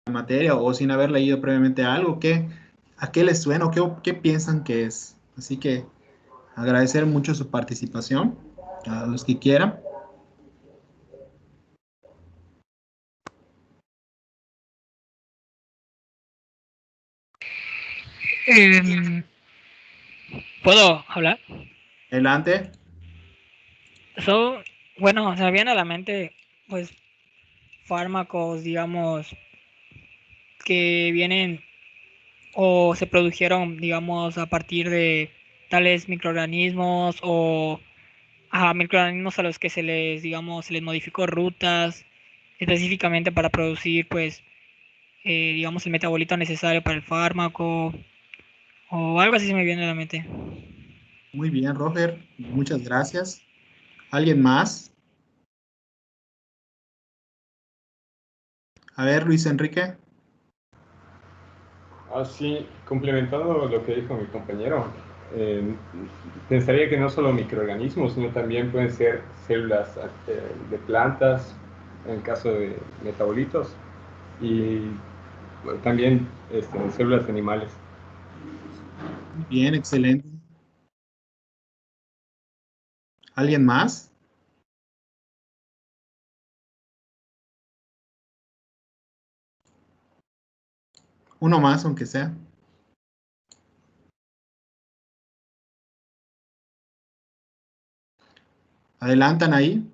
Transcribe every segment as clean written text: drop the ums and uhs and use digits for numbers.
materia o sin haber leído previamente algo, ¿a qué les suena o qué piensan que es? Así que agradecer mucho su participación a los que quieran. Em, ¿Puedo hablar? Adelante. So, bueno, se me viene a la mente, pues, fármacos, digamos, que vienen o se produjeron, digamos, a partir de tales microorganismos o a microorganismos a los que se les, digamos, se les modificó rutas específicamente para producir, pues, digamos, el metabolito necesario para el fármaco o algo así se me viene a la mente. Muy bien, Roger. Muchas gracias. ¿Alguien más? A ver, Luis Enrique. Así, complementando lo que dijo mi compañero, eh, pensaría que no solo microorganismos, sino también pueden ser células de plantas, en el caso de metabolitos, y bueno, también células de animales. Muy bien, excelente. ¿Alguien más? Uno más, aunque sea. Adelantan ahí.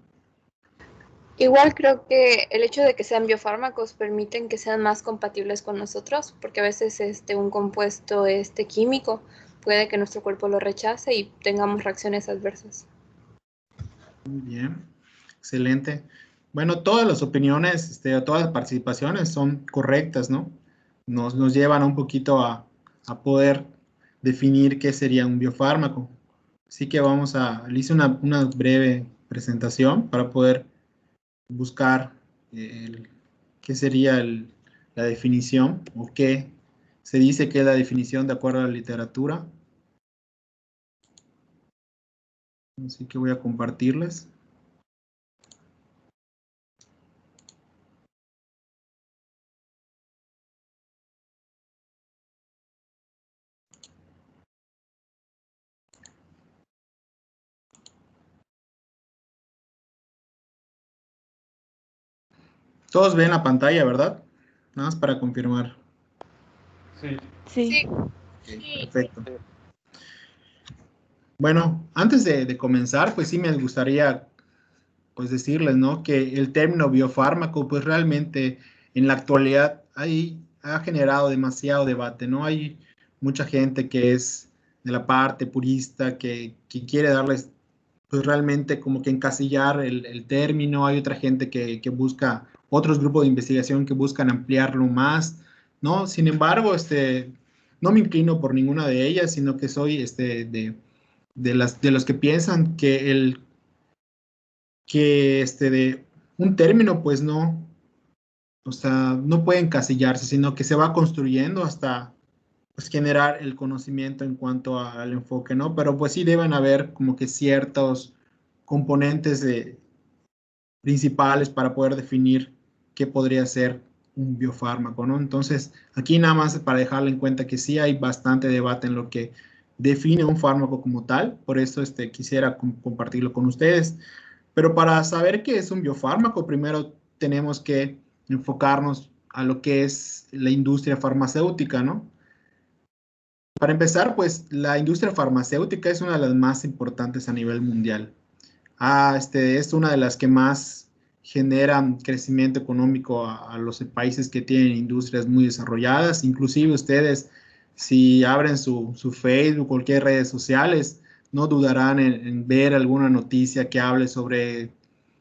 Igual creo que el hecho de que sean biofármacos permiten que sean más compatibles con nosotros, porque a veces un compuesto químico puede que nuestro cuerpo lo rechace y tengamos reacciones adversas. Muy bien, excelente. Bueno, todas las opiniones, todas las participaciones son correctas, ¿no? Nos llevan un poquito a poder definir qué sería un biofármaco. Así que le hice una breve presentación para poder buscar qué sería la definición o qué se dice que es la definición de acuerdo a la literatura. Así que voy a compartirles. Todos ven la pantalla, ¿verdad? Nada más para confirmar. Sí. Sí. Sí, Ok, perfecto. Bueno, antes de comenzar, pues sí me gustaría pues decirles, ¿no? Que el término biofármaco, pues realmente en la actualidad ha generado demasiado debate, ¿no? Hay mucha gente que es de la parte purista, que quiere darles, pues realmente como que encasillar el término. Hay otra gente que busca, otros grupos de investigación que buscan ampliarlo más, ¿no? Sin embargo, no me inclino por ninguna de ellas, sino que soy de los que piensan que de un término, pues no, o sea, no puede encasillarse, sino que se va construyendo hasta pues, generar el conocimiento en cuanto al enfoque, ¿no? Pero pues sí deben haber como que ciertos componentes principales para poder definir qué podría ser un biofármaco, ¿no? Entonces, aquí nada más para dejarle en cuenta que sí hay bastante debate en lo que define un fármaco como tal, por eso quisiera compartirlo con ustedes. Pero para saber qué es un biofármaco, primero tenemos que enfocarnos a lo que es la industria farmacéutica, ¿no? Para empezar, pues la industria farmacéutica es una de las más importantes a nivel mundial. Es una de las que más generan crecimiento económico a los países que tienen industrias muy desarrolladas. Inclusive ustedes, si abren su Facebook, cualquier redes sociales, no dudarán en ver alguna noticia que hable sobre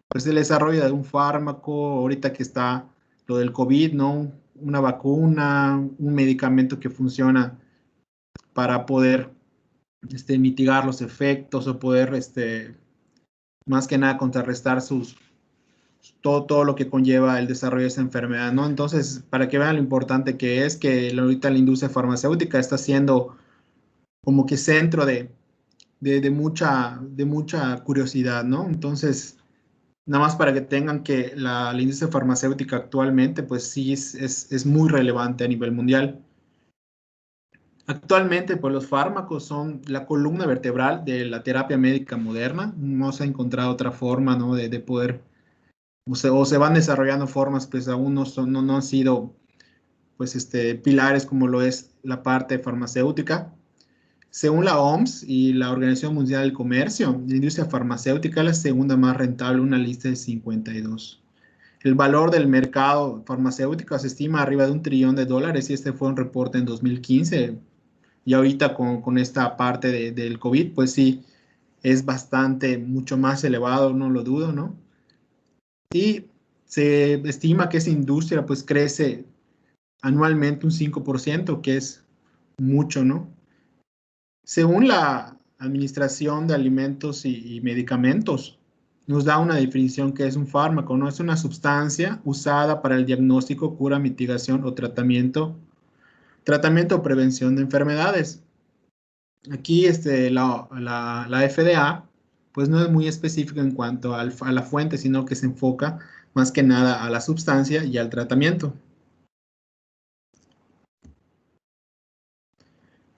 pues, el desarrollo de un fármaco, ahorita que está lo del COVID, ¿no? Una vacuna, un medicamento que funciona para poder mitigar los efectos o poder más que nada contrarrestar todo lo que conlleva el desarrollo de esa enfermedad, ¿no? Entonces, para que vean lo importante que es que ahorita la industria farmacéutica está siendo como que centro de mucha curiosidad, ¿no? Entonces, Nada más para que tengan que la industria farmacéutica actualmente, pues sí es muy relevante a nivel mundial. Actualmente, pues los fármacos son la columna vertebral de la terapia médica moderna. No se ha encontrado otra forma, ¿no? de poder, o se van desarrollando formas, pues aún no han sido, pues, pilares como lo es la parte farmacéutica. Según la OMS y la Organización Mundial del Comercio, la industria farmacéutica es la segunda más rentable, una lista de 52. El valor del mercado farmacéutico se estima arriba de $1 trillón y este fue un reporte en 2015. Y ahorita con esta parte del COVID, pues sí, es bastante, mucho más elevado, no lo dudo, ¿no? Y se estima que esa industria pues crece anualmente un 5%, que es mucho, ¿no? Según la Administración de Alimentos y Medicamentos, nos da una definición que es un fármaco, ¿no? Es una sustancia usada para el diagnóstico, cura, mitigación o tratamiento o prevención de enfermedades. Aquí la FDA pues no es muy específica en cuanto a la fuente, sino que se enfoca más que nada a la sustancia y al tratamiento.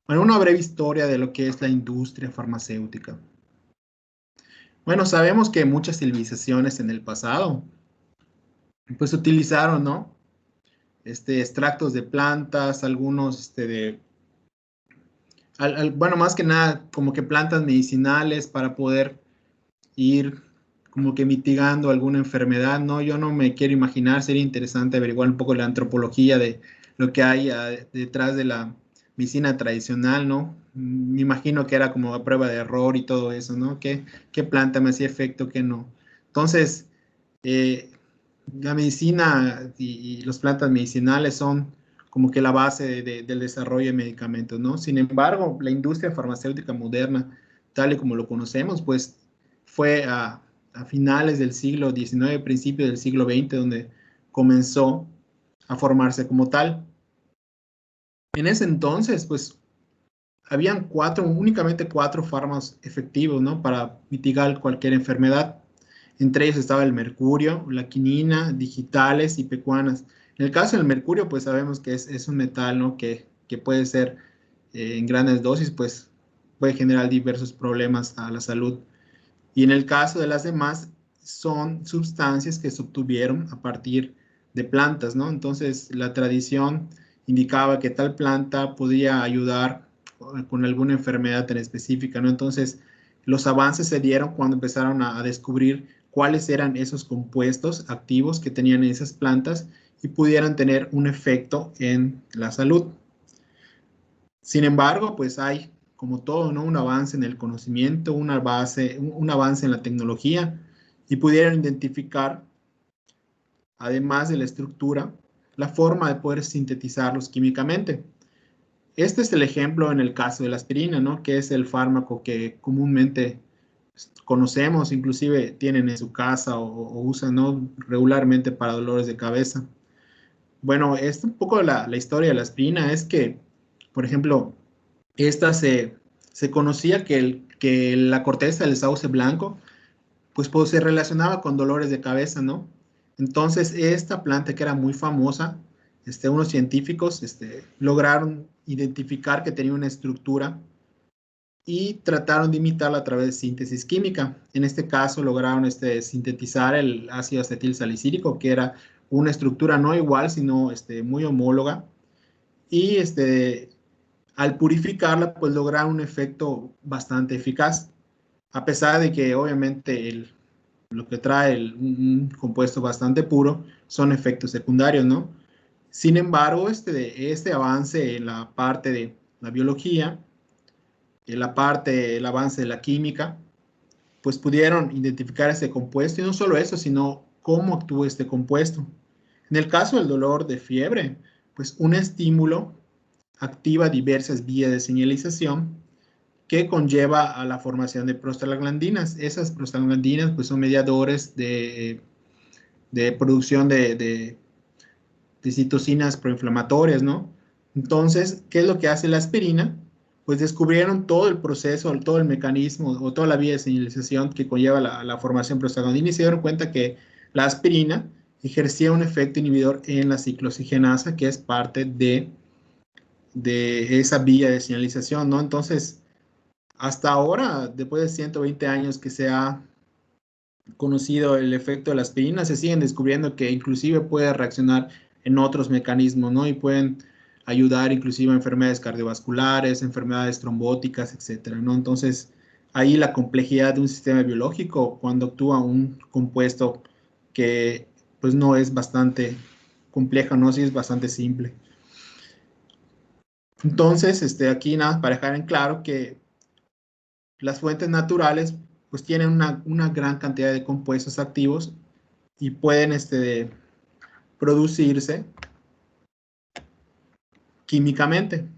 Bueno, una breve historia de lo que es la industria farmacéutica. Bueno, sabemos que muchas civilizaciones en el pasado pues utilizaron, ¿no? Extractos de plantas, algunos bueno, más que nada como que plantas medicinales para poder ir como que mitigando alguna enfermedad, ¿no? Yo no me quiero imaginar, sería interesante averiguar un poco la antropología de lo que hay detrás de la medicina tradicional, ¿no? Me imagino que era como a prueba de error y todo eso, ¿no? ¿Qué planta me hacía efecto, qué no? Entonces, eh, la medicina y las plantas medicinales son como que la base del desarrollo de medicamentos, ¿no? Sin embargo, la industria farmacéutica moderna, tal y como lo conocemos, pues fue a finales del siglo XIX, principios del siglo XX, donde comenzó a formarse como tal. En ese entonces, pues, habían únicamente cuatro fármacos efectivos, ¿no? Para mitigar cualquier enfermedad. Entre ellos estaba el mercurio, la quinina, digitales y pecuanas. En el caso del mercurio, pues sabemos que es un metal, ¿no? Que puede ser en grandes dosis, pues puede generar diversos problemas a la salud. Y en el caso de las demás, son sustancias que se obtuvieron a partir de plantas, ¿no? Entonces, la tradición indicaba que tal planta podía ayudar con alguna enfermedad en específica, ¿no? Entonces, los avances se dieron cuando empezaron a descubrir cuáles eran esos compuestos activos que tenían esas plantas y pudieran tener un efecto en la salud. Sin embargo, pues hay, como todo, ¿no? Un avance en el conocimiento, un avance en la tecnología y pudieron identificar, además de la estructura, la forma de poder sintetizarlos químicamente. Este es el ejemplo en el caso de la aspirina, ¿no? Que es el fármaco que comúnmente conocemos, inclusive tienen en su casa o usan, ¿no? Regularmente para dolores de cabeza. Bueno, un poco la historia de la aspirina es que, por ejemplo, esta se conocía que la corteza del sauce blanco, pues se relacionaba con dolores de cabeza, ¿no? Entonces, esta planta que era muy famosa, unos científicos lograron identificar que tenía una estructura y trataron de imitarla a través de síntesis química. En este caso, lograron sintetizar el ácido acetil salicílico, que era una estructura no igual, sino muy homóloga. Y al purificarla, pues lograron un efecto bastante eficaz, a pesar de que obviamente lo que trae un compuesto bastante puro son efectos secundarios, ¿no? Sin embargo, este avance en la parte de la biología, en el avance de la química, pues pudieron identificar ese compuesto y no solo eso, sino cómo actúa este compuesto. En el caso del dolor de fiebre, pues un estímulo activa diversas vías de señalización que conlleva a la formación de prostaglandinas. Esas prostaglandinas pues son mediadores de producción de citocinas proinflamatorias, ¿no? Entonces, ¿qué es lo que hace la aspirina? pues descubrieron todo el proceso, todo el mecanismo o toda la vía de señalización que conlleva la formación prostaglandina y se dieron cuenta que la aspirina ejercía un efecto inhibidor en la ciclooxigenasa, que es parte de esa vía de señalización, ¿no? Entonces, hasta ahora, después de 120 años que se ha conocido el efecto de la aspirina, se siguen descubriendo que inclusive puede reaccionar en otros mecanismos, ¿no? Y pueden ayudar inclusive a enfermedades cardiovasculares, enfermedades trombóticas, etcétera, ¿no? Entonces, ahí la complejidad de un sistema biológico cuando actúa un compuesto que pues no es bastante compleja, ¿no? Sí es bastante simple. Entonces, aquí nada, para dejar en claro que las fuentes naturales pues tienen una gran cantidad de compuestos activos y pueden producirse químicamente.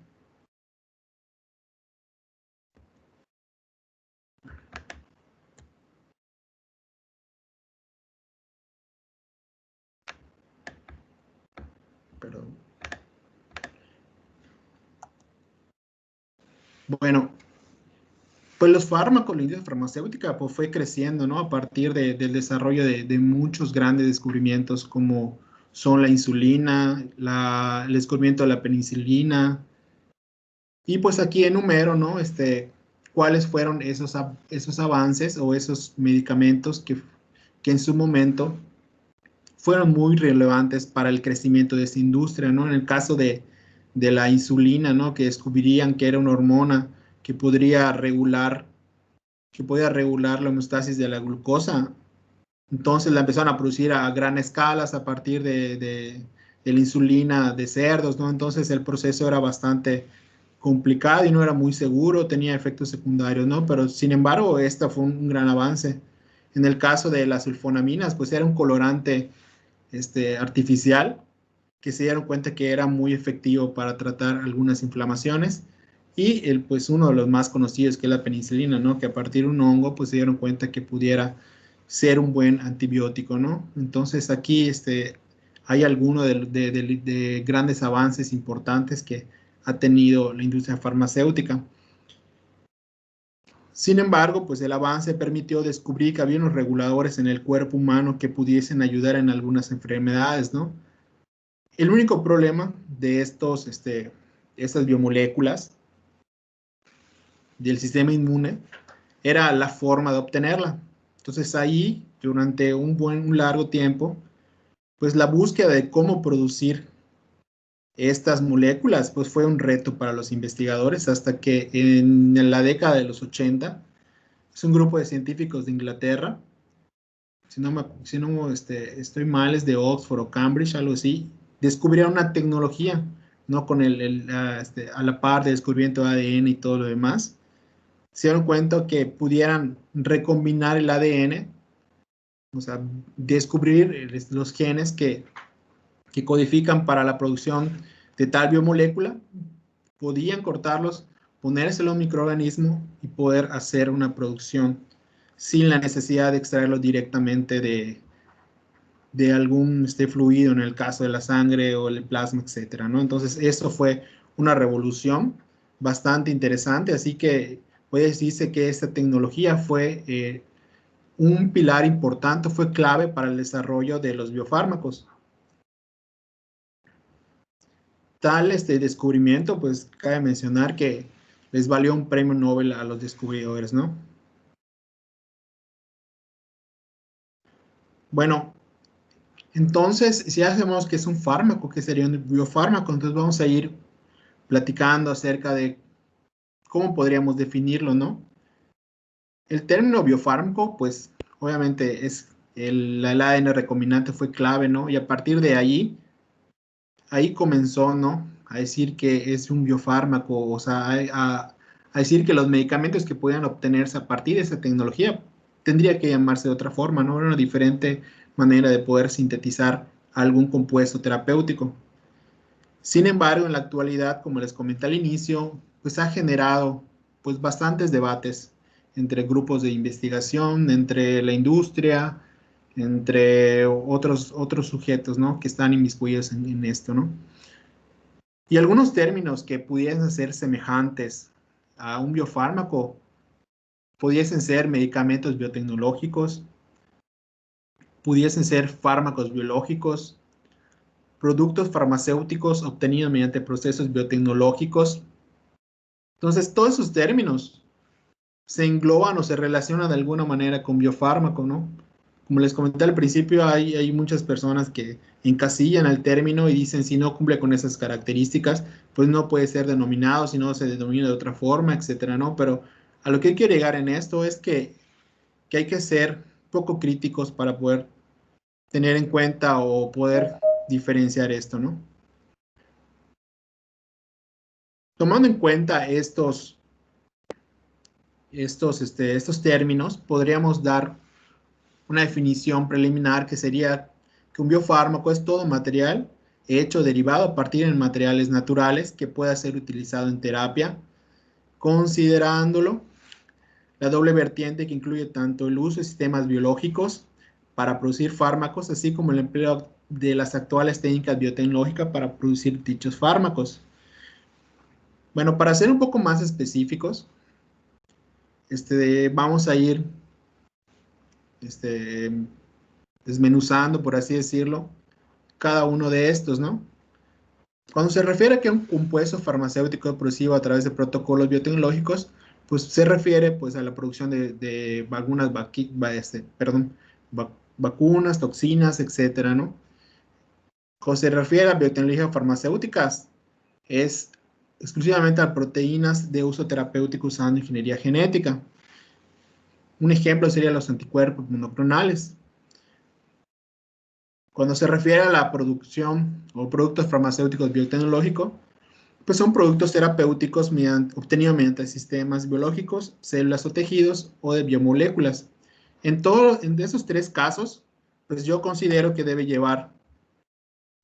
Perdón. Bueno, pues los fármacos, la industria farmacéutica pues fue creciendo, ¿no? A partir del desarrollo de muchos grandes descubrimientos como son la insulina, el descubrimiento de la penicilina. Y pues aquí enumero, ¿no? Cuáles fueron esos avances o esos medicamentos que en su momento fueron muy relevantes para el crecimiento de esta industria, ¿no? En el caso de la insulina, ¿no? Que descubrirían que era una hormona que podía regular la homeostasis de la glucosa. Entonces la empezaron a producir a gran escala a partir de la insulina de cerdos, ¿no? Entonces el proceso era bastante complicado y no era muy seguro, tenía efectos secundarios, ¿no? Pero sin embargo, esta fue un gran avance. En el caso de las sulfonaminas, pues era un colorante artificial que se dieron cuenta que era muy efectivo para tratar algunas inflamaciones. Y pues uno de los más conocidos que es la penicilina, ¿no? Que a partir de un hongo, pues se dieron cuenta que pudiera ser un buen antibiótico, ¿no? Entonces aquí hay algunos de grandes avances importantes que ha tenido la industria farmacéutica. Sin embargo, pues el avance permitió descubrir que había unos reguladores en el cuerpo humano que pudiesen ayudar en algunas enfermedades, ¿no? El único problema de estas biomoléculas del sistema inmune era la forma de obtenerla. Entonces ahí, durante un largo tiempo, pues la búsqueda de cómo producir estas moléculas, pues fue un reto para los investigadores hasta que en la década de los 80, es un grupo de científicos de Inglaterra, si no estoy mal, es de Oxford o Cambridge, algo así, descubrieron una tecnología, ¿no? Con a la par de descubrimiento de ADN y todo lo demás, se dieron cuenta que pudieran recombinar el ADN, o sea, descubrir los genes que codifican para la producción de tal biomolécula, podían cortarlos, ponérselo a un microorganismo y poder hacer una producción sin la necesidad de extraerlo directamente de algún fluido, en el caso de la sangre o el plasma, etcétera, ¿no? Entonces, eso fue una revolución bastante interesante, así que puede decirse que esta tecnología fue un pilar importante, fue clave para el desarrollo de los biofármacos. Tal descubrimiento, pues cabe mencionar que les valió un premio Nobel a los descubridores, ¿no? Bueno, entonces, si hacemos que es un fármaco, que sería un biofármaco, entonces vamos a ir platicando acerca de cómo podríamos definirlo, ¿no? El término biofármaco, pues, obviamente es el ADN recombinante fue clave, ¿no? Y a partir de ahí comenzó, ¿no? A decir que es un biofármaco, o sea, a decir que los medicamentos que puedan obtenerse a partir de esa tecnología tendría que llamarse de otra forma, ¿no? Era una diferente manera de poder sintetizar algún compuesto terapéutico. Sin embargo, en la actualidad, como les comenté al inicio, pues ha generado pues bastantes debates entre grupos de investigación, entre la industria, entre otros sujetos, ¿no? Que están inmiscuidos en esto, ¿no? Y algunos términos que pudiesen ser semejantes a un biofármaco pudiesen ser medicamentos biotecnológicos, pudiesen ser fármacos biológicos, productos farmacéuticos obtenidos mediante procesos biotecnológicos. Entonces, todos esos términos se engloban o se relacionan de alguna manera con biofármaco, ¿no? Como les comenté al principio, hay muchas personas que encasillan el término y dicen si no cumple con esas características, pues no puede ser denominado, si no se denomina de otra forma, etcétera, ¿no? Pero a lo que quiero llegar en esto es que hay que ser poco críticos para poder tener en cuenta o poder diferenciar esto, ¿no? Tomando en cuenta estos términos, podríamos dar una definición preliminar que sería que un biofármaco es todo material hecho derivado a partir de materiales naturales que pueda ser utilizado en terapia, considerándolo la doble vertiente que incluye tanto el uso de sistemas biológicos para producir fármacos, así como el empleo de las actuales técnicas biotecnológicas para producir dichos fármacos. Bueno, para ser un poco más específicos, vamos a ir desmenuzando, por así decirlo, cada uno de estos, ¿no? Cuando se refiere a que un compuesto farmacéutico es producido a través de protocolos biotecnológicos, pues se refiere pues a la producción de algunas vacunas, toxinas, etcétera, ¿no? Cuando se refiere a biotecnología farmacéuticas, es exclusivamente a proteínas de uso terapéutico usando ingeniería genética. Un ejemplo serían los anticuerpos monoclonales. Cuando se refiere a la producción o productos farmacéuticos biotecnológicos, pues son productos terapéuticos obtenidos mediante sistemas biológicos, células o tejidos o de biomoléculas. En esos tres casos, pues yo considero que debe llevar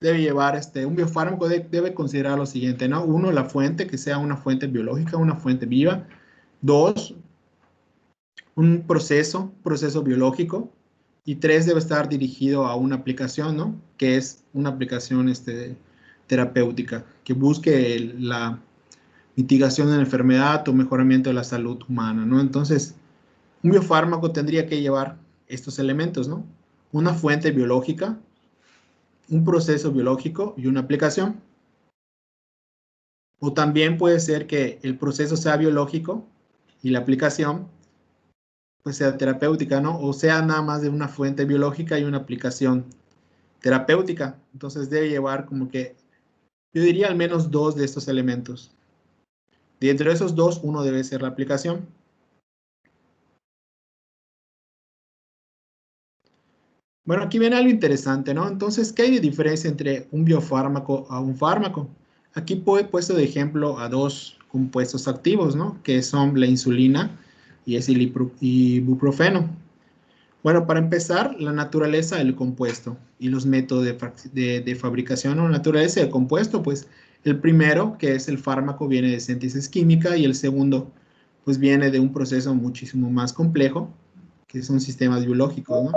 un biofármaco debe considerar lo siguiente, ¿no? Uno, la fuente, que sea una fuente biológica, una fuente viva. Dos, un proceso biológico. Y tres, debe estar dirigido a una aplicación, ¿no? Que es una aplicación terapéutica, que busque la mitigación de la enfermedad o mejoramiento de la salud humana, ¿no? Entonces, un biofármaco tendría que llevar estos elementos, ¿no? Una fuente biológica, un proceso biológico y una aplicación. O también puede ser que el proceso sea biológico y la aplicación pues sea terapéutica, ¿no? O sea nada más de una fuente biológica y una aplicación terapéutica. Entonces debe llevar como que, yo diría al menos dos de estos elementos. Y entre esos dos, uno debe ser la aplicación. Bueno, aquí viene algo interesante, ¿no? Entonces, ¿qué hay de diferencia entre un biofármaco a un fármaco? Aquí he puesto de ejemplo a dos compuestos activos, ¿no? Que son la insulina y el ibuprofeno. Bueno, para empezar, la naturaleza del compuesto y los métodos de fabricación o naturaleza del compuesto, pues el primero, que es el fármaco, viene de síntesis química y el segundo, pues viene de un proceso muchísimo más complejo, que son sistemas biológicos, ¿no?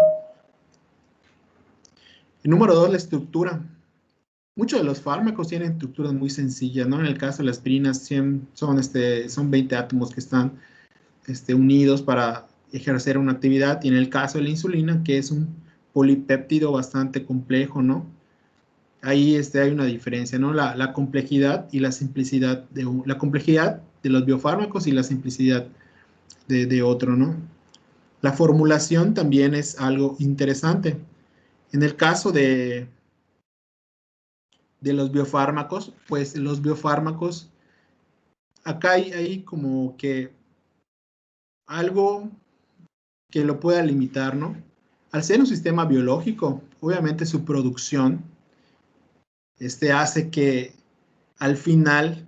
El número dos, la estructura. Muchos de los fármacos tienen estructuras muy sencillas, ¿no? En el caso de las aspirinas son 20 átomos que están unidos para ejercer una actividad, y en el caso de la insulina, que es un polipéptido bastante complejo, ¿no? Ahí hay una diferencia, ¿no? La complejidad y la simplicidad, la complejidad de los biofármacos y la simplicidad de otro, ¿no? La formulación también es algo interesante. En el caso de los biofármacos, pues los biofármacos, acá hay como que algo que lo pueda limitar, ¿no? Al ser un sistema biológico, obviamente su producción hace que al final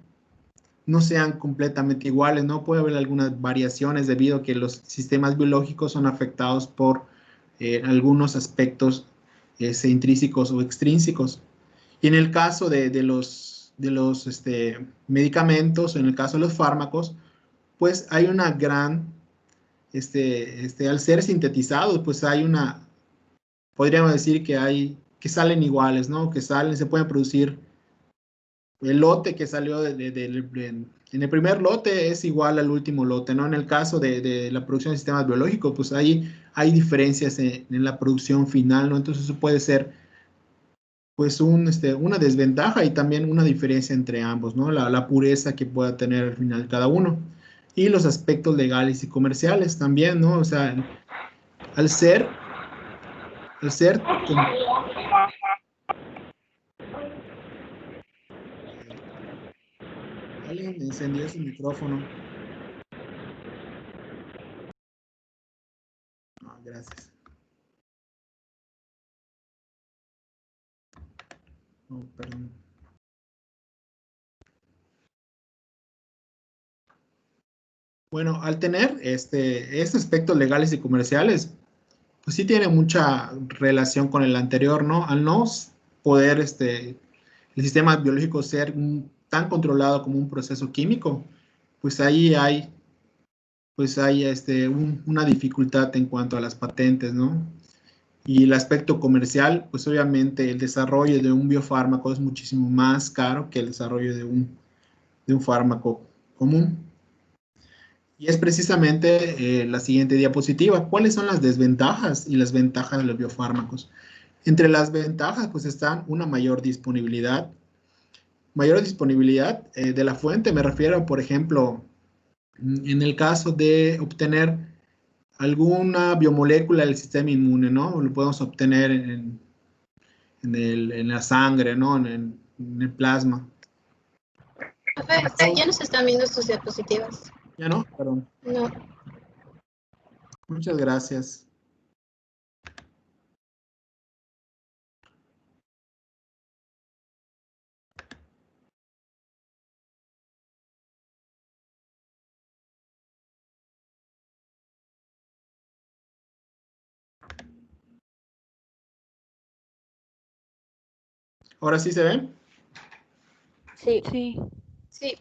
no sean completamente iguales, ¿no? Puede haber algunas variaciones debido a que los sistemas biológicos son afectados por algunos aspectos intrínsecos o extrínsecos. Y en el caso de los medicamentos, o en el caso de los fármacos, pues hay una gran, al ser sintetizados, pues podríamos decir que salen iguales, ¿no? Se pueden producir el lote que salió En el primer lote es igual al último lote, ¿no? En el caso de la producción de sistemas biológicos, pues ahí hay diferencias en la producción final, ¿no? Entonces eso puede ser, pues, una desventaja y también una diferencia entre ambos, ¿no? La pureza que pueda tener al final cada uno. Y los aspectos legales y comerciales también, ¿no? O sea, al ser, al ser, con- alguien encendió su micrófono. Ah, gracias. Oh, perdón. Bueno, al tener estos aspectos legales y comerciales, pues sí tiene mucha relación con el anterior, ¿no? Al no poder el sistema biológico ser tan controlado como un proceso químico, pues ahí hay, una dificultad en cuanto a las patentes, ¿no? Y el aspecto comercial, pues obviamente el desarrollo de un biofármaco es muchísimo más caro que el desarrollo de un fármaco común. Y es precisamente la siguiente diapositiva. ¿Cuáles son las desventajas y las ventajas de los biofármacos? Entre las ventajas, pues están una mayor disponibilidad de la fuente. Me refiero, por ejemplo, en el caso de obtener alguna biomolécula del sistema inmune, ¿no? Lo podemos obtener en la sangre, ¿no? En el plasma. Profe, ya nos están viendo sus diapositivas. ¿Ya no? Perdón. No. Muchas gracias. ¿Ahora sí se ve? Sí. Sí. Sí.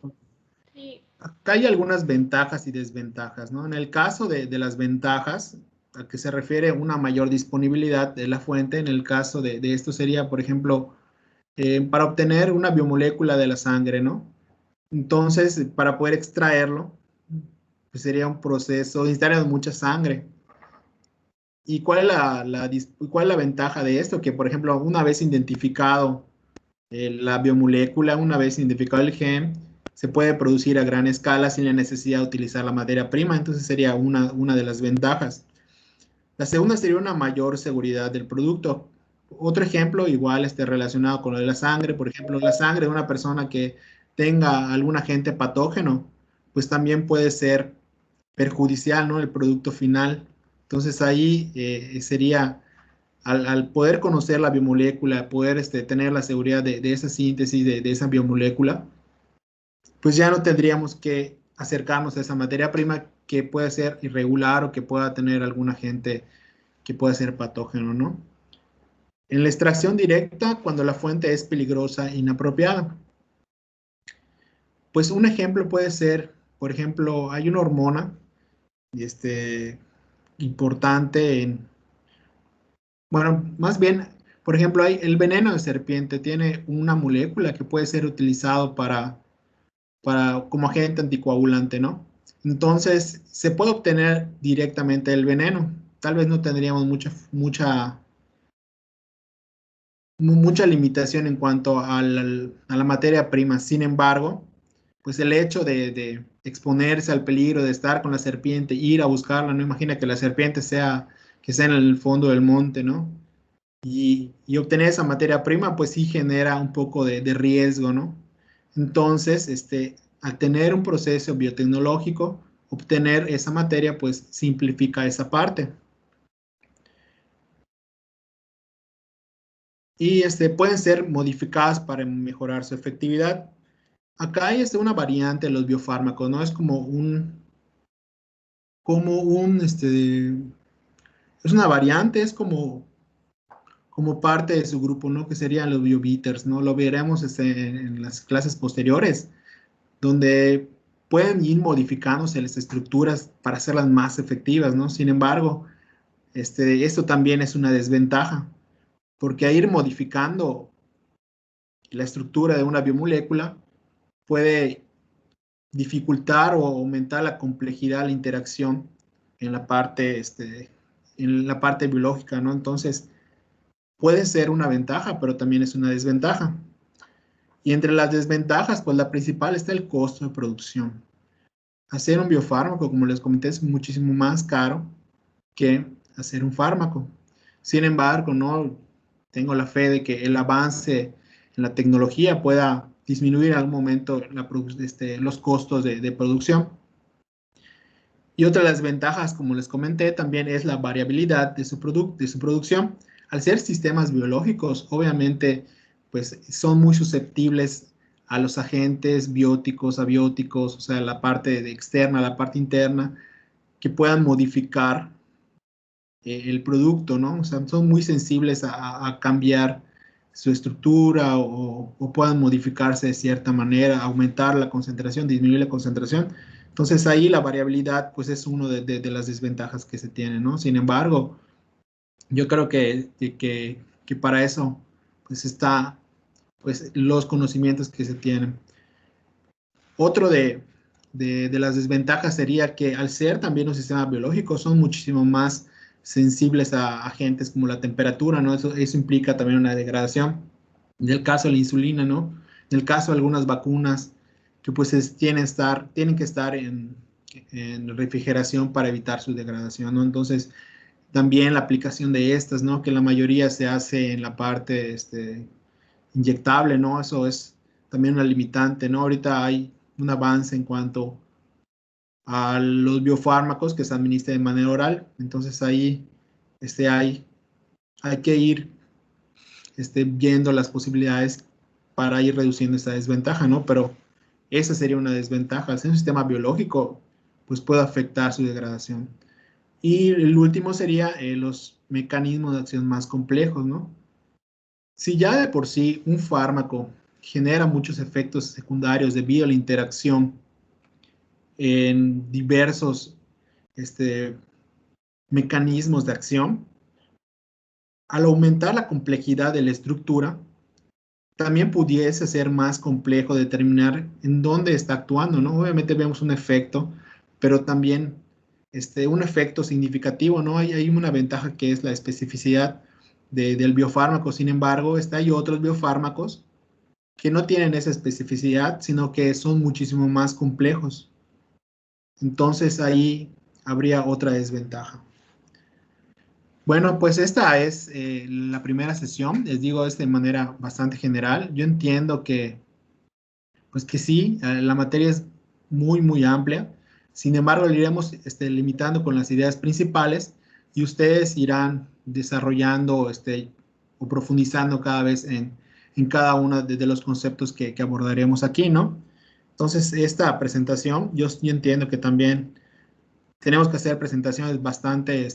Sí. Acá hay algunas ventajas y desventajas, ¿no? En el caso de las ventajas, a que se refiere una mayor disponibilidad de la fuente, en el caso de esto sería, por ejemplo, para obtener una biomolécula de la sangre, ¿no? Entonces, para poder extraerlo, pues sería un proceso, necesitaríamos mucha sangre. ¿Y cuál es cuál es la ventaja de esto? Que, por ejemplo, una vez identificado la biomolécula, una vez identificado el gen, se puede producir a gran escala sin la necesidad de utilizar la materia prima. Entonces sería una de las ventajas. La segunda sería una mayor seguridad del producto. Otro ejemplo, igual relacionado con lo de la sangre, por ejemplo, la sangre de una persona que tenga algún agente patógeno, pues también puede ser perjudicial, ¿no? El producto final. Entonces ahí sería al poder conocer la biomolécula, poder tener la seguridad de esa síntesis de esa biomolécula, pues ya no tendríamos que acercarnos a esa materia prima que puede ser irregular o que pueda tener algún agente que pueda ser patógeno, ¿no? En la extracción directa, cuando la fuente es peligrosa e inapropiada. Pues un ejemplo puede ser, por ejemplo, hay una hormona importante bueno, más bien, por ejemplo, el veneno de serpiente tiene una molécula que puede ser utilizado como agente anticoagulante, ¿no? Entonces, se puede obtener directamente el veneno. Tal vez no tendríamos mucha limitación en cuanto a la materia prima. Sin embargo, pues el hecho de exponerse al peligro de estar con la serpiente, ir a buscarla, no imagina que la serpiente que sea en el fondo del monte, ¿no? Y obtener esa materia prima, pues sí genera un poco de riesgo, ¿no? Entonces, al tener un proceso biotecnológico, obtener esa materia, pues simplifica esa parte. Y pueden ser modificadas para mejorar su efectividad. Acá hay una variante de los biofármacos, ¿no? Es es una variante, es como parte de su grupo, ¿no? Que serían los biobeaters, ¿no? Lo veremos en las clases posteriores, donde pueden ir modificándose las estructuras para hacerlas más efectivas, ¿no? Sin embargo, esto también es una desventaja, porque a ir modificando la estructura de una biomolécula puede dificultar o aumentar la complejidad de la interacción en la parte, biológica, ¿no? Entonces, puede ser una ventaja, pero también es una desventaja. Y entre las desventajas, pues la principal está el costo de producción. Hacer un biofármaco, como les comenté, es muchísimo más caro que hacer un fármaco. Sin embargo, no tengo la fe de que el avance en la tecnología pueda disminuir en algún momento los costos de producción. Y otra de las ventajas, como les comenté, también es la variabilidad de su producción. Al ser sistemas biológicos, obviamente, pues son muy susceptibles a los agentes bióticos, abióticos, o sea, la parte externa, la parte interna, que puedan modificar el producto, ¿no? O sea, son muy sensibles a cambiar su estructura o puedan modificarse de cierta manera, aumentar la concentración, disminuir la concentración. Entonces ahí la variabilidad pues es una de las desventajas que se tienen, ¿no? Sin embargo, yo creo que para eso pues está pues los conocimientos que se tienen. Otro de las desventajas sería que al ser también un sistema biológico son muchísimo más sensibles a agentes como la temperatura, ¿no? Eso implica también una degradación. En el caso de la insulina, ¿no? En el caso de algunas vacunas que pues tienen que estar en refrigeración para evitar su degradación, ¿no? Entonces, también la aplicación de estas, ¿no? Que la mayoría se hace en la parte inyectable, ¿no? Eso es también una limitante, ¿no? Ahorita hay un avance en cuanto a los biofármacos que se administran de manera oral, entonces ahí hay que ir viendo las posibilidades para ir reduciendo esa desventaja, ¿no? Pero esa sería una desventaja. Al ser un sistema biológico, pues puede afectar su degradación. Y el último sería los mecanismos de acción más complejos, ¿no? Si ya de por sí un fármaco genera muchos efectos secundarios debido a la interacción en diversos mecanismos de acción, al aumentar la complejidad de la estructura, también pudiese ser más complejo determinar en dónde está actuando, ¿no? Obviamente vemos un efecto, pero también un efecto significativo, ¿no? Hay una ventaja que es la especificidad del biofármaco. Sin embargo, hay otros biofármacos que no tienen esa especificidad, sino que son muchísimo más complejos. Entonces ahí habría otra desventaja. Bueno, pues esta es la primera sesión. Les digo de manera bastante general. Yo entiendo pues que sí, la materia es muy, muy amplia. Sin embargo, le iremos limitando con las ideas principales y ustedes irán desarrollando o profundizando cada vez en cada uno de los conceptos que abordaremos aquí, ¿no? Entonces, esta presentación, yo entiendo que también tenemos que hacer presentaciones bastante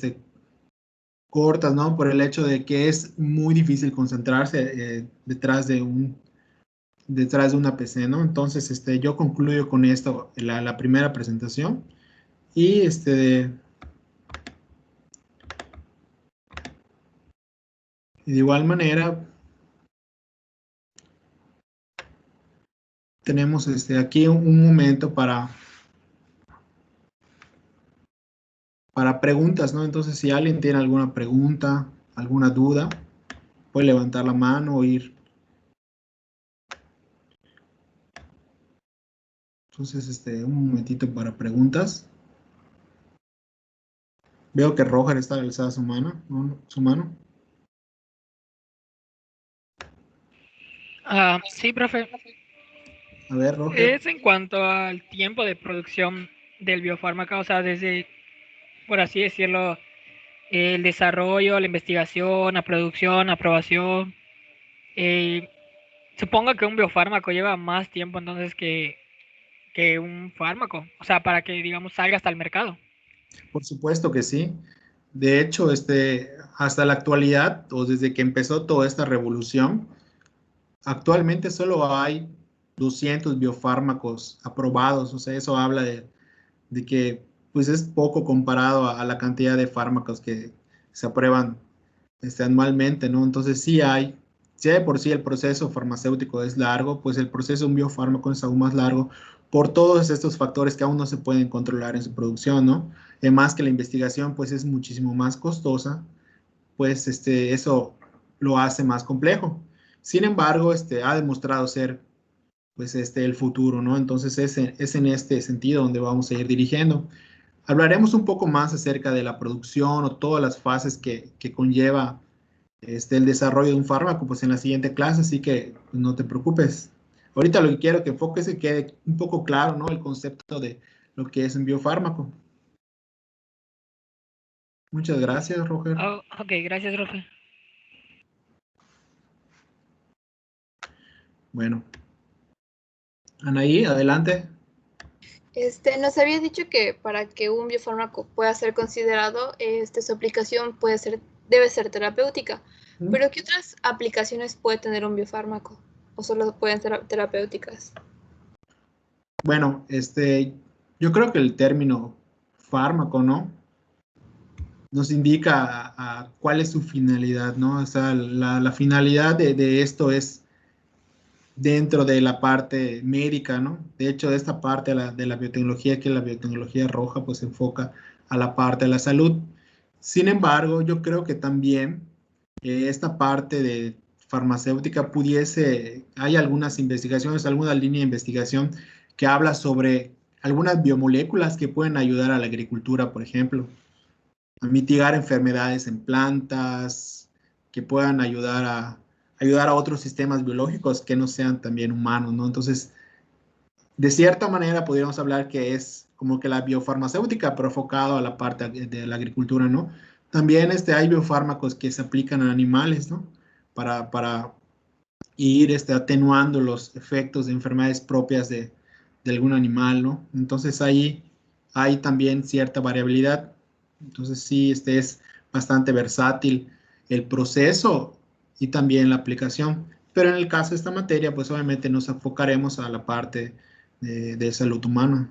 cortas, ¿no? Por el hecho de que es muy difícil concentrarse detrás de una PC, ¿no? Entonces, yo concluyo con esto, la primera presentación. Y de igual manera, tenemos aquí un momento para preguntas, ¿no? Entonces, si alguien tiene alguna pregunta, alguna duda, puede levantar la mano o ir. Entonces, un momentito para preguntas. Veo que Roger está alzada su mano, ¿no? Su mano. Sí, profe. A ver, Roger. Es en cuanto al tiempo de producción del biofármaco, o sea, desde, por así decirlo, el desarrollo, la investigación, la producción, aprobación. Eh, Supongo que un biofármaco lleva más tiempo entonces que un fármaco, o sea, para que, digamos, salga hasta el mercado. Por supuesto que sí. De hecho, hasta la actualidad, o desde que empezó toda esta revolución, actualmente solo hay 200 biofármacos aprobados. O sea, eso habla de que pues es poco comparado a la cantidad de fármacos que se aprueban anualmente, ¿no? Entonces sí hay Si de por sí el proceso farmacéutico es largo, pues el proceso de un biofármaco es aún más largo por todos estos factores que aún no se pueden controlar en su producción, ¿no? Además que la investigación pues es muchísimo más costosa, pues eso lo hace más complejo. Sin embargo, ha demostrado ser pues el futuro, ¿no? Entonces es en este sentido donde vamos a ir dirigiendo. Hablaremos un poco más acerca de la producción o todas las fases que conlleva el desarrollo de un fármaco, pues en la siguiente clase, así que pues, no te preocupes. Ahorita lo que quiero que enfoques y quede un poco claro, ¿no? El concepto de lo que es un biofármaco. Muchas gracias, Roger. Oh, ok, gracias, profe. Bueno. Anaí, adelante. Nos había dicho que para que un biofármaco pueda ser considerado, su aplicación debe ser terapéutica. Pero ¿qué otras aplicaciones puede tener un biofármaco? ¿O solo pueden ser terapéuticas? Bueno, yo creo que el término fármaco, ¿no? Nos indica a cuál es su finalidad, ¿no? O sea, la finalidad de esto es dentro de la parte médica, ¿no? De hecho, esta parte de la biotecnología, que es la biotecnología roja, pues se enfoca a la parte de la salud. Sin embargo, yo creo que también esta parte de farmacéutica hay algunas investigaciones, alguna línea de investigación que habla sobre algunas biomoléculas que pueden ayudar a la agricultura, por ejemplo, a mitigar enfermedades en plantas, que puedan ayudar a otros sistemas biológicos que no sean también humanos, ¿no? Entonces, de cierta manera podríamos hablar que es como que la biofarmacéutica, pero enfocado a la parte de la agricultura, ¿no? También hay biofármacos que se aplican a animales, ¿no? Para ir atenuando los efectos de enfermedades propias de algún animal, ¿no? Entonces ahí hay también cierta variabilidad. Entonces sí, es bastante versátil el proceso y también la aplicación. Pero en el caso de esta materia, pues obviamente nos enfocaremos a la parte de salud humana.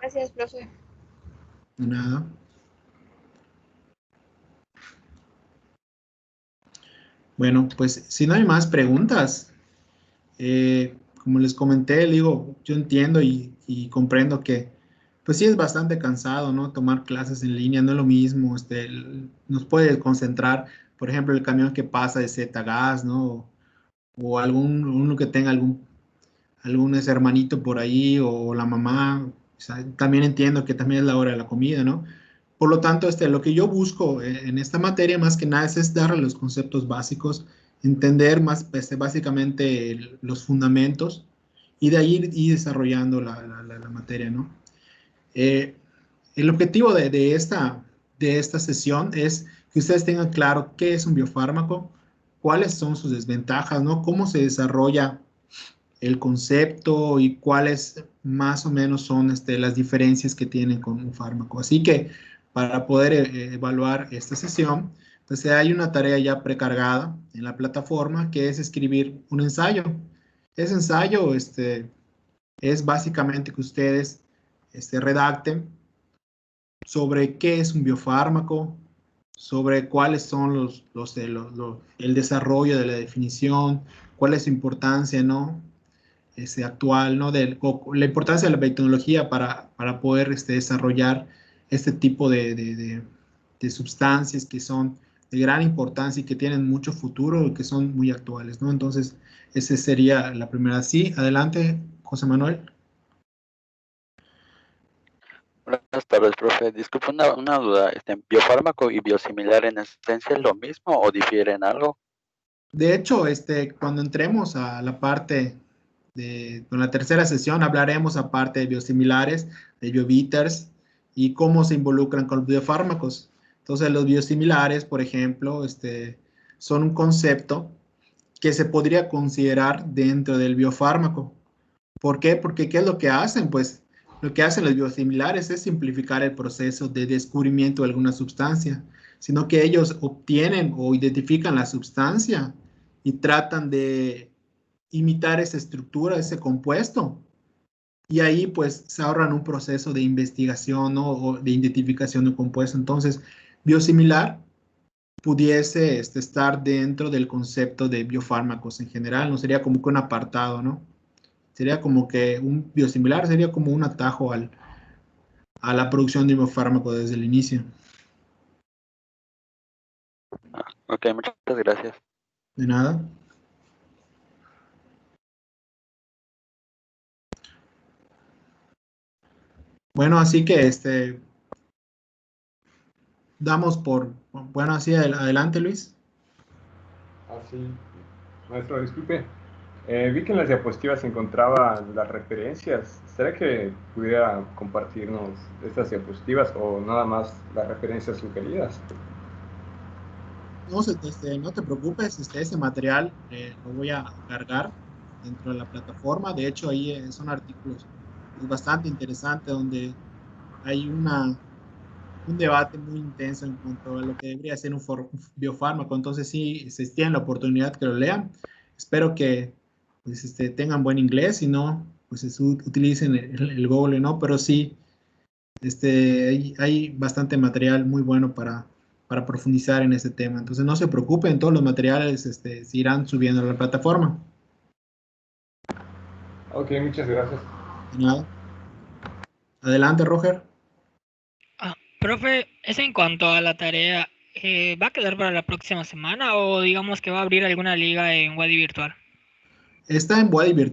Gracias, profe. De nada. Bueno, pues si no hay más preguntas, como les comenté, digo, yo entiendo y comprendo que pues sí es bastante cansado, ¿no? Tomar clases en línea no es lo mismo, nos puede concentrar, por ejemplo, el camión que pasa de Zetagas, ¿no? O uno que tenga algún ese hermanito por ahí o la mamá, o sea, también entiendo que también es la hora de la comida, ¿no? Por lo tanto, lo que yo busco en esta materia más que nada es darle los conceptos básicos, entender más básicamente los fundamentos y de ahí ir desarrollando la materia, ¿no? El objetivo de esta sesión es que ustedes tengan claro qué es un biofármaco, cuáles son sus desventajas, ¿no? Cómo se desarrolla el concepto y cuáles más o menos son las diferencias que tienen con un fármaco. Así que para poder evaluar esta sesión, pues hay una tarea ya precargada en la plataforma que es escribir un ensayo. Ese ensayo es básicamente que ustedes redacten sobre qué es un biofármaco, sobre cuáles son el desarrollo de la definición, cuál es su importancia, ¿no? Actual, ¿no? La importancia de la biotecnología para poder desarrollar este tipo de sustancias que son de gran importancia y que tienen mucho futuro y que son muy actuales, ¿no? Entonces, esa sería la primera. Sí, adelante, José Manuel. Buenas tardes, profe. Disculpe una duda. ¿Biofármaco y biosimilar en esencia es lo mismo o difieren algo? De hecho, cuando entremos a la parte con la tercera sesión, hablaremos aparte de biosimilares, de biobeaters y cómo se involucran con los biofármacos. Entonces, los biosimilares, por ejemplo, son un concepto que se podría considerar dentro del biofármaco. ¿Por qué? Porque ¿qué es lo que hacen? Pues lo que hacen los biosimilares es simplificar el proceso de descubrimiento de alguna sustancia, sino que ellos obtienen o identifican la sustancia y tratan de imitar esa estructura, ese compuesto. Y ahí pues se ahorran un proceso de investigación, ¿no? O de identificación de un compuesto. Entonces, biosimilar pudiese estar dentro del concepto de biofármacos en general, no sería como que un apartado, ¿no? Sería como que un biosimilar sería como un atajo a la producción de un biofármaco desde el inicio. Ok, muchas gracias. De nada. Bueno, así que damos por, bueno, así adelante, Luis. Así, maestro, disculpe. Vi que en las diapositivas se encontraban las referencias. ¿Será que pudiera compartirnos estas diapositivas o nada más las referencias sugeridas? No, no te preocupes, ese material lo voy a cargar dentro de la plataforma. De hecho, ahí son artículos bastante interesantes donde hay un debate muy intenso en cuanto a lo que debería ser un biofármaco. Entonces, sí, si tienen la oportunidad que lo lean, espero que pues, tengan buen inglés, si no, pues utilicen el Google, ¿no? Pero sí, hay bastante material muy bueno para profundizar en este tema. Entonces, no se preocupen, todos los materiales se irán subiendo a la plataforma. Ok, muchas gracias. De nada. Adelante, Roger. Profe, eso en cuanto a la tarea, ¿va a quedar para la próxima semana o digamos que va a abrir alguna liga en Wadi Virtual? Está en Wadi Virtual.